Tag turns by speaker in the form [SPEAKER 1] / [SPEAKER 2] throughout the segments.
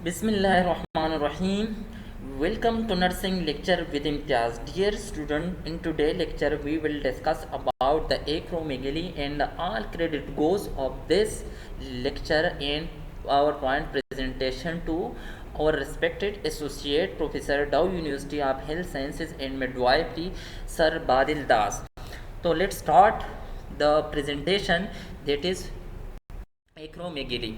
[SPEAKER 1] Bismillahirrahmanirrahim. Welcome to nursing lecture with Imtiaz. Dear student, in today's lecture we will discuss about the acromegaly, and all credit goes of this lecture and PowerPoint presentation to our respected associate professor, Dow University of Health Sciences and Midwifery, Sir Badil Das. So let's start the presentation, that is acromegaly.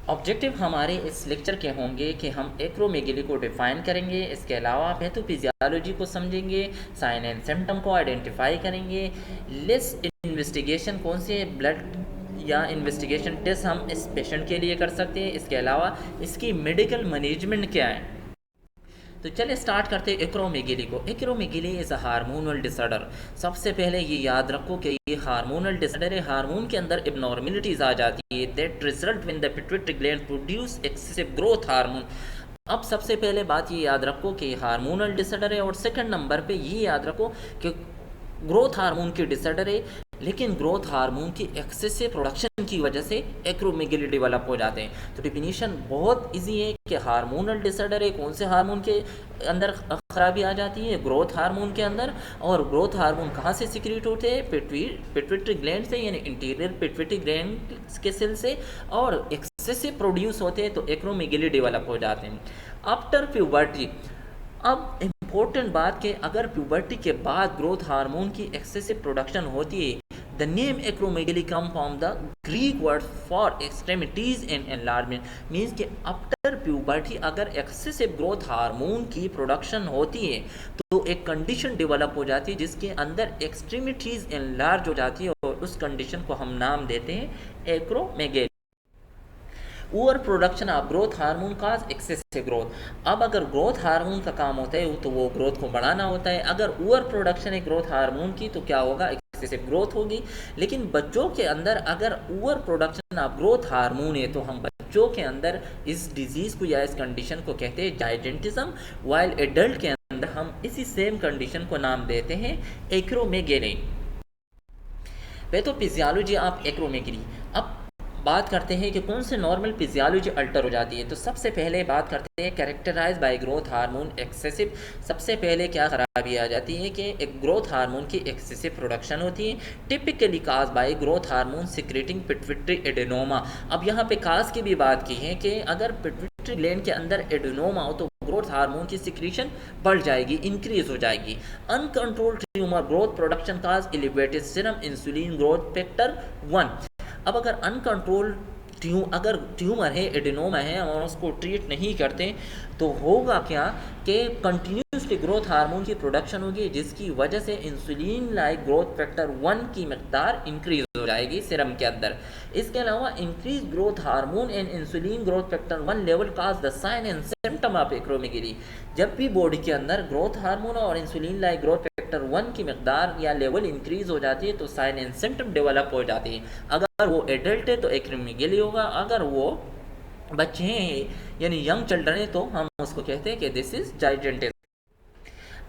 [SPEAKER 1] Objective हमारे इस lecture के होंगे कि हम acromegaly को define करेंगे, इसके अलावा पैथोफिजियोलॉजी को समझेंगे, साइन एंड सिम्टम को आइडेंटिफाई करेंगे, लेस इन्वेस्टिगेशन कौन से ब्लड या इन्वेस्टिगेशन टेस्ट हम इस पेशेंट के लिए कर सकते हैं, इसके अलावा इसकी मेडिकल मैनेजमेंट क्या है। तो चलिए स्टार्ट करते हैं एक्रोमेगेली को। Acromegaly is a hormonal disorder. सबसे पहले ये याद रखो कि ये हार्मोनल डिसऑर्डर है, हार्मोन के अंदर एबनॉर्मेलिटीज़ आ जाती है that result when the pituitary gland produce excessive growth hormone. अब सबसे पहले बात ये याद रखो कि हार्मोनल डिसऑर्डर है, और सेकंड नंबर पे ये याद रखो कि ग्रोथ हार्मोन की डिसऑर्डर है, लेकिन ग्रोथ हार्मोन की एक्सेसिव प्रोडक्शन की वजह से एक्रोमेगेली डेवलप हो जाते हैं। तो डिफिनीशन बहुत इजी है कि हार्मोनल डिसऑर्डर है, कौन से हार्मोन के अंदर खराबी आ जाती है, ग्रोथ हार्मोन के अंदर। और ग्रोथ हार्मोन कहाँ से सिक्रीट होते हैं, पिट्यूटरी ग्लैंड से, यानी इंटीरियर पिट्यूटरी ग्लैंड के सेल से, और एक्सेसिव प्रोड्यूस होते हैं तो एक्रोमेगेली डेवलप हो जाते हैं। आफ्टर प्यूबर्टी, अब इम्पोर्टेंट बात कि अगर प्यूबर्टी के बाद ग्रोथ हार्मोन की एक्सेसिव प्रोडक्शन होती है, the name acromegaly come from the Greek word for extremities and enlargement. Means कि आफ्टर प्यूबर्टी अगर एक्सेसिव ग्रोथ हार्मोन की प्रोडक्शन होती है तो एक कंडीशन डेवलप हो जाती है जिसके अंदर एक्सट्रीमिटीज एनलार्ज हो जाती है, और उस कंडीशन को हम नाम देते हैं acromegaly. Over production of growth hormone cause excessive growth. अब अगर ग्रोथ हार्मोन का काम होता है तो वो ग्रोथ को बढ़ाना होता है, अगर ओवर प्रोडक्शन है ग्रोथ हार्मोन की तो क्या होगा, एक्सेसिव ग्रोथ होगी। लेकिन बच्चों के अंदर अगर over production of growth hormone है तो हम बच्चों के अंदर इस डिजीज को या इस कंडीशन को कहते हैं जाइजेंटिज्म, वाइल एडल्ट के अंदर हम इसी सेम कंडीशन को नाम देते हैं एक्रोमेगेली। Pathophysiology of acromegaly. अब बात करते हैं कि कौन से नॉर्मल फिजियोलॉजी अल्टर हो जाती है। तो सबसे पहले बात करते हैं characterize by growth hormone excessive. सबसे पहले क्या खराबी आ जाती है कि एक ग्रोथ हार्मोन की एक्सेसिव प्रोडक्शन होती है, typically cause by growth hormone secreting pituitary adenoma. अब यहाँ पे काज की भी बात की है कि अगर पिट्यूटरी ग्लैंड के अंदर एडेनोमा हो तो ग्रोथ हार्मोन की सिक्रीशन बढ़ जाएगी, इंक्रीज हो जाएगी। Uncontrolled tumour growth production cause elevated serum insulin growth factor 1। अब अगर अनकंट्रोल अगर ट्यूमर है, एडेनोमा है, और उसको ट्रीट नहीं करते तो होगा क्या कि कंटिन्यूसली ग्रोथ हार्मोन की प्रोडक्शन होगी, जिसकी वजह से इंसुलिन लाइक ग्रोथ फैक्टर 1 की मकदार इंक्रीज हो जाएगी सीरम के अंदर। इसके अलावा increase growth hormone and insulin growth factor 1 level cause the sign and symptom of acromegaly. जब भी बॉडी के अंदर ग्रोथ हार्मोन और इंसुलिन लाइक ग्रोथ फैक्टर 1 की मकदार या लेवल इंक्रीज हो जाती है तो साइन एंड सिम्टम डेवलप हो जाती है। अगर वो एडल्ट है तो एक्रोमेगेली होगा, अगर वो बच्चे हैं यानी यंग चिल्ड्रन है तो हम उसको कहते हैं कि दिस इज जाइजेंटिज्म।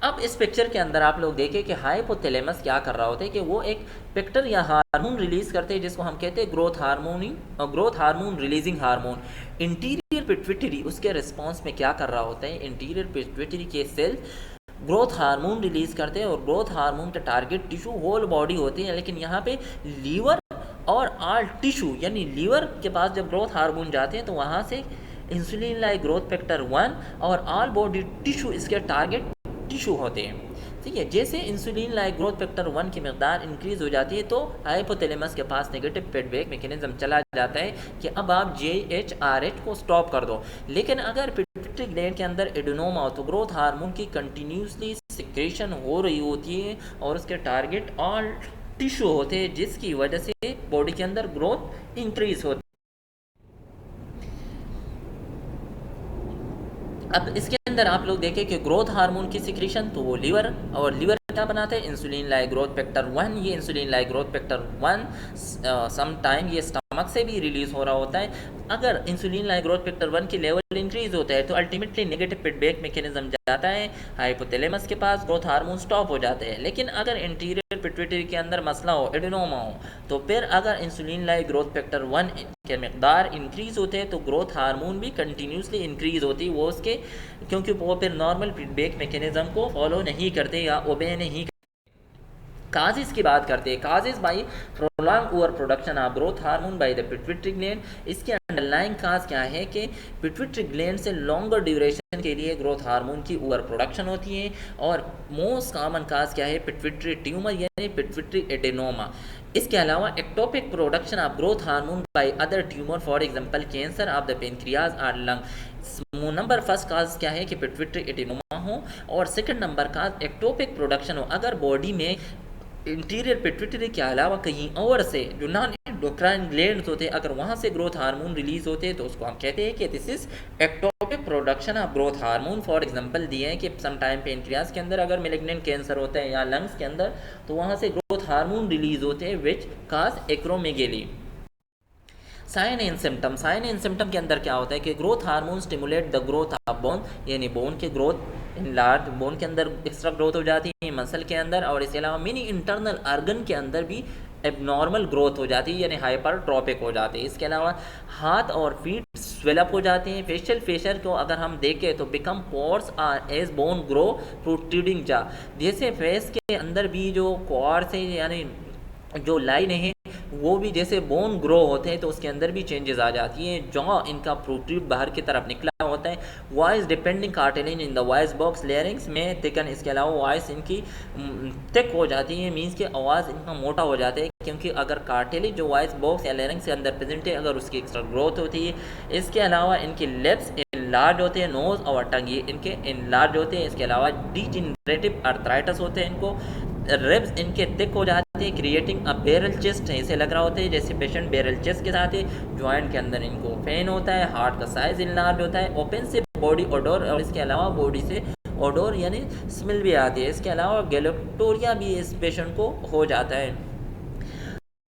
[SPEAKER 1] अब इस पिक्चर के अंदर आप लोग देखें कि हाइपोथैलेमस क्या कर रहा होता है कि वो एक पिक्टर या हार्मोन रिलीज करते हैं जिसको हम कहते हैं growth hormone releasing hormone. Interior pituitary उसके रिस्पॉन्स में क्या कर रहा होता है, इंटीरियर पिट्यूटरी के सेल ग्रोथ हार्मोन रिलीज करते हैं, और ग्रोथ हार्मोन का टारगेट टिश्यू होल बॉडी होती है। लेकिन यहाँ पे लीवर और आल टिश्यू, यानी लीवर के पास जब ग्रोथ हार्मोन जाते हैं तो वहाँ से इंसुलिन लाइक ग्रोथ फैक्टर 1 और आल बॉडी टिश्यू इसके टारगेट टिश्यू होते हैं। ठीक है, जैसे इंसुलिन लाइक ग्रोथ फैक्टर 1 की मकदार इंक्रीज हो जाती है तो हाइपोथैलेमस के पास नेगेटिव फीडबैक मैकेनिज्म चला जाता है कि अब आप GHRH को स्टॉप कर दो। लेकिन अगर पिट्यूटरी ग्लैंड के अंदर एडेनोमा हो तो ग्रोथ हार्मोन की कंटिन्यूसली सिक्रेशन हो रही होती है और उसके टारगेट ऑल टिश्यू होते हैं, जिसकी वजह से बॉडी के अंदर ग्रोथ इंक्रीज होती है। अब इसके अंदर आप लोग देखें कि ग्रोथ हार्मोन की सिक्रीशन तो वो लीवर, और लीवर क्या बनाते हैं, इंसुलिन लाइक ग्रोथ फैक्टर 1। ये insulin like growth factor 1 some time ये स्टमक से भी रिलीज हो रहा होता है। अगर इंसुलिन लाइक ग्रोथ फैक्टर 1 की लेवल इंक्रीज होता है तो अल्टीमेटली नेगेटिव फीडबैक मैकेनिज्म जाता है हाइपोथैलेमस के पास, ग्रोथ हार्मोन स्टॉप हो जाते हैं। लेकिन अगर इंटीरियर पिट्यूटरी के अंदर मसला हो, एडेनोमा हो, तो फिर अगर इंसुलिन लाइक ग्रोथ फैक्टर 1 के मकदार इंक्रीज होते हैं तो ग्रोथ हार्मोन भी कंटिन्यूसली इंक्रीज होती है वो उसके, क्योंकि वो फिर नॉर्मल फीडबैक मैकेनिज्म को फॉलो नहीं करते या ओबे नहीं। काजेस की बात करते हैं। Causes by prolong over production of growth hormone by the pituitary gland. इसके अंडरलाइंग काज क्या है कि पिट्यूटरी ग्लैंड से लॉन्गर ड्यूरेशन के लिए ग्रोथ हार्मोन की ओवर प्रोडक्शन होती है। और मोस्ट कॉमन काज क्या है, पिट्यूटरी ट्यूमर यानी पिट्यूटरी एडेनोमा। इसके अलावा ectopic production of growth hormone by other tumour, for example cancer of the pancreas और लंग। नंबर फर्स्ट काज क्या है कि पिट्यूटरी एडेनोमा हो, और सेकंड नंबर काज एक्टोपिक प्रोडक्शन हो। अगर बॉडी में इंटीरियर पिट्यूटरी के अलावा कहीं और से जो नॉन एंडोक्राइन ग्लैंड्स होते हैं, अगर वहाँ से ग्रोथ हार्मोन रिलीज होते हैं तो उसको हम कहते हैं कि this is ectopic production of growth hormone. For example दिए हैं कि सम टाइम पेनक्रियाज के अंदर अगर मेलिग्नेंट कैंसर होता है या लंग्स के अंदर, तो वहाँ से ग्रोथ हार्मोन रिलीज होते हैं which cause acromegaly. Sign and symptom. Sign and symptom के अंदर क्या होता है कि growth hormone stimulate the growth of bone, यानी बोन के ग्रोथ इन लार्ज, बोन के अंदर एक्स्ट्रा ग्रोथ हो जाती है मसल के अंदर, और इसके अलावा मिनी इंटरनल ऑर्गन के अंदर भी एबनॉर्मल ग्रोथ हो जाती है यानी हाइपरट्रोपिक हो जाती है। इसके अलावा हाथ और फीट स्वेलअप हो जाते हैं। फेशियल फेशियल को अगर हम देखें तो become pores are as bone grow protruding jaw, जैसे फेस के अंदर भी जो कॉर्स है यानी जो लाइन है वो भी जैसे बोन ग्रो होते हैं तो उसके अंदर भी चेंजेस आ जाती हैं। जॉ इनका प्रोट्रूड बाहर की तरफ निकला होता है। Voice depending cartilage in the voice box, larynx में थिकन। इसके अलावा वॉइस इनकी थिक हो जाती है, मीन्स कि आवाज़ इनका मोटा हो जाता है, क्योंकि अगर कार्टिलेज जो वॉइस बॉक्स या लेरिंग्स के अंदर प्रेजेंट है अगर उसकी एक्स्ट्रा ग्रोथ होती है। इसके अलावा इनकी लिप्स इनलार्ज होते हैं, नोज और टंग ये इनके इनलार्ज होते हैं। इसके अलावा डीजेनरेटिव आर्थराइटिस होते हैं इनको। रिब्स इनके थिक हो जाते हैं, क्रिएटिंग अ बैरल चेस्ट है, इसे लग रहा होता है जैसे पेशेंट बैरल चेस्ट के साथ है। जॉइंट के अंदर इनको पेन होता है। हार्ट का साइज इनलार्ज होता है। ओपन से बॉडी ओडोर, और इसके अलावा बॉडी से ओडोर यानी स्मेल भी आती है। इसके अलावा गैलेक्टोरिया भी इस पेशेंट को हो जाता है।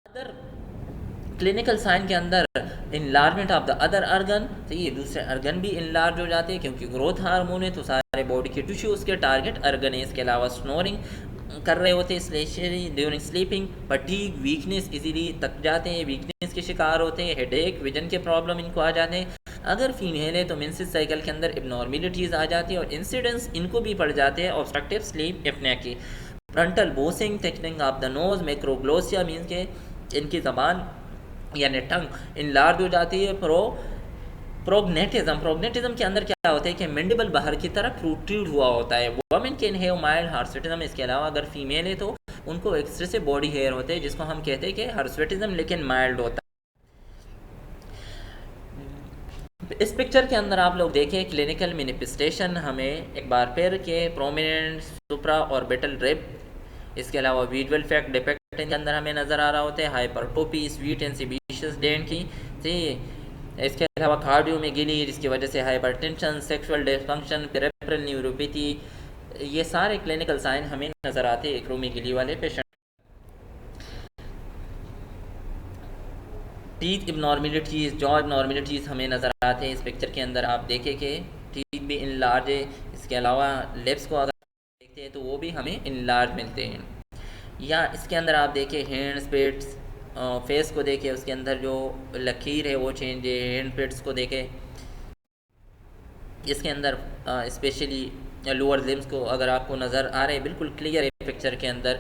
[SPEAKER 1] अदर क्लिनिकल साइन के अंदर enlargement of the other organ, तो ये दूसरे अर्गन भी इनलार्ज हो जाते हैं क्योंकि ग्रोथ हार्मोन है तो सारे बॉडी के टिश्यू उसके टारगेट अर्गन है। इसके अलावा स्नोरिंग कर रहे होते हैं specially during sleeping. Fatigue, weakness, easily थक जाते हैं, वीकनेस के शिकार होते हैं। हेडेक, विजन के प्रॉब्लम इनको आ जाते हैं। अगर फीमेल है तो मेंसेस साइकिल के अंदर एबनॉर्मेलिटीज़ आ जाती है और इंसिडेंस इनको भी पड़ जाते हैं ऑब्स्ट्रक्टिव स्लीप एपनिया की। Frontal bossing, thickening of the nose, macroglossia means के इनकी ज़बान यानी टंग इनलार्ज हो जाती है। प्रोग्नेटिज्म के अंदर क्या होता है कि मैंडिबल बाहर की तरफ प्रोट्रूड हुआ होता है। Women can have mild hirsutism. इसके अलावा अगर फीमेल है तो उनको एक्स्ट्रा से बॉडी हेयर होते हैं जिसको हम कहते हैं कि हर्सुटिज्म, लेकिन माइल्ड होता है। इस पिक्चर के अंदर आप लोग देखें क्लिनिकल मैनिफेस्टेशन हमें एक बार फिर के प्रोमिनेंट सुप्रा ऑर्बिटल रिब, इसके अलावा विजुअल फैक्ट डिफेक्ट के अंदर हमें नज़र आ रहा होता है। Hypertrophy, sweet and sebaceous dent की थी। इसके अलावा कार्डियोमेगेली जिसकी वजह से hypertension, sexual dysfunction, peripheral neuropathy, ये सारे क्लिनिकल साइन हमें नज़र आते हैं एक्रोमेगेली वाले पेशेंट। टीथ इबनॉर्मेलिटीज़, जॉ इबनॉर्मेलिटीज़ हमें नज़र आते हैं। इस पिक्चर के अंदर आप देखें कि टीथ भी इनलार्ज है। इसके अलावा लिप्स को अगर देखते हैं तो वो भी हमें इनलार्ज मिलते हैं। या इसके अंदर आप देखें हैंड्स, पेट्स, फेस को देखें उसके अंदर जो लकीर है वो चेंज है। हैंड पेट्स को देखें, इसके अंदर स्पेशली लोअर लिम्स को अगर आपको नज़र आ रहे हैं बिल्कुल क्लियर है पिक्चर के अंदर।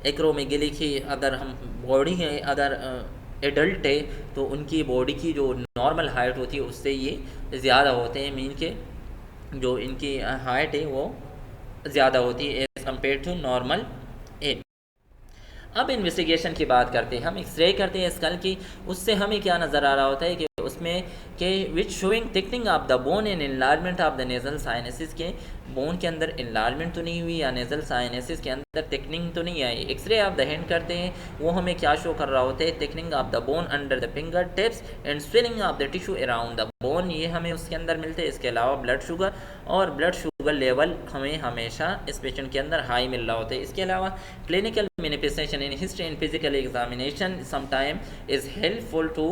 [SPEAKER 1] एक्रोमेगेली की अगर हम बॉडी है अगर एडल्ट है तो उनकी बॉडी की जो नॉर्मल हाइट होती है उससे ये ज़्यादा होते हैं, मीन के जो इनकी हाइट है वो ज़्यादा होती है as compare to normal age. अब इन्वेस्टिगेशन की बात करते हैं, हम एक्सरे करते हैं स्कल की, उससे हमें क्या नज़र आ रहा होता है कि उसमें कि which showing thickening of the bone and enlargement of the nasal sinuses, के बोन के अंदर इनलार्जमेंट तो नहीं हुई या नेजल साइनसिस के अंदर थिकनिंग तो नहीं आई। एक्सरे ऑफ द हैंड करते हैं, वो हमें क्या शो कर रहा होता है, thickening of the bone under the finger tips and swelling of the tissue around the bone, ये हमें उसके अंदर मिलते हैं। इसके अलावा ब्लड शुगर और ब्लड शुगर लेवल हमें हमेशा इस पेशेंट के अंदर हाई मिल रहा होता है। इसके अलावा clinical manifestation in history and physical examination sometimes is helpful to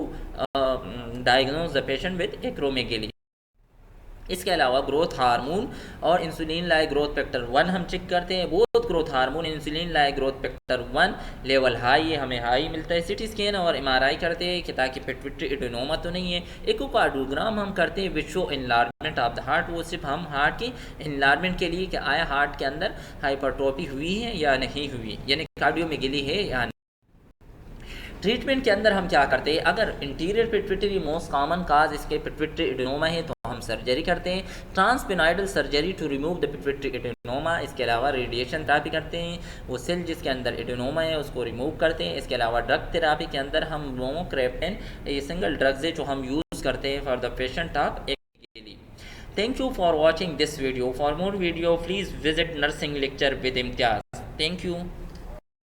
[SPEAKER 1] diagnose the patient with acromegaly. इसके अलावा ग्रोथ हार्मोन और इंसुलिन लाइक ग्रोथ फैक्टर 1 हम चेक करते हैं। Both growth hormone insulin like growth factor 1 level high है, हमें high मिलता है। सिटी स्कैन और एमआरआई करते हैं कि ताकि पिट्यूटरी एडेनोमा तो नहीं है। इकोकार्डियोग्राम हम करते हैं which show enlargement of the heart, वो सिर्फ हम हार्ट की एनलार्जमेंट के लिए कि आया हार्ट के अंदर हाइपरट्रोफी हुई है या नहीं हुई, यानी कार्डियोमेगेली है या नहीं। ट्रीटमेंट के अंदर हम क्या करते हैं, अगर anterior pituitary most common cause इसके पिट्यूटरी एडेनोमा है तो हम सर्जरी करते हैं, transsphenoidal surgery to remove the pituitary adenoma. इसके अलावा रेडिएशन थेरेपी करते हैं, वो सेल जिसके अंदर एडेनोमा है उसको रिमूव करते हैं। इसके अलावा ड्रग थेरेपी के अंदर हम ब्रोमोक्रैप्टेन, ये सिंगल ड्रग्स है जो हम यूज़ करते हैं for the patient of acromegaly. Thank you for watching this video. For more video, please visit Nursing Lecture with Imtiaz. Thank you.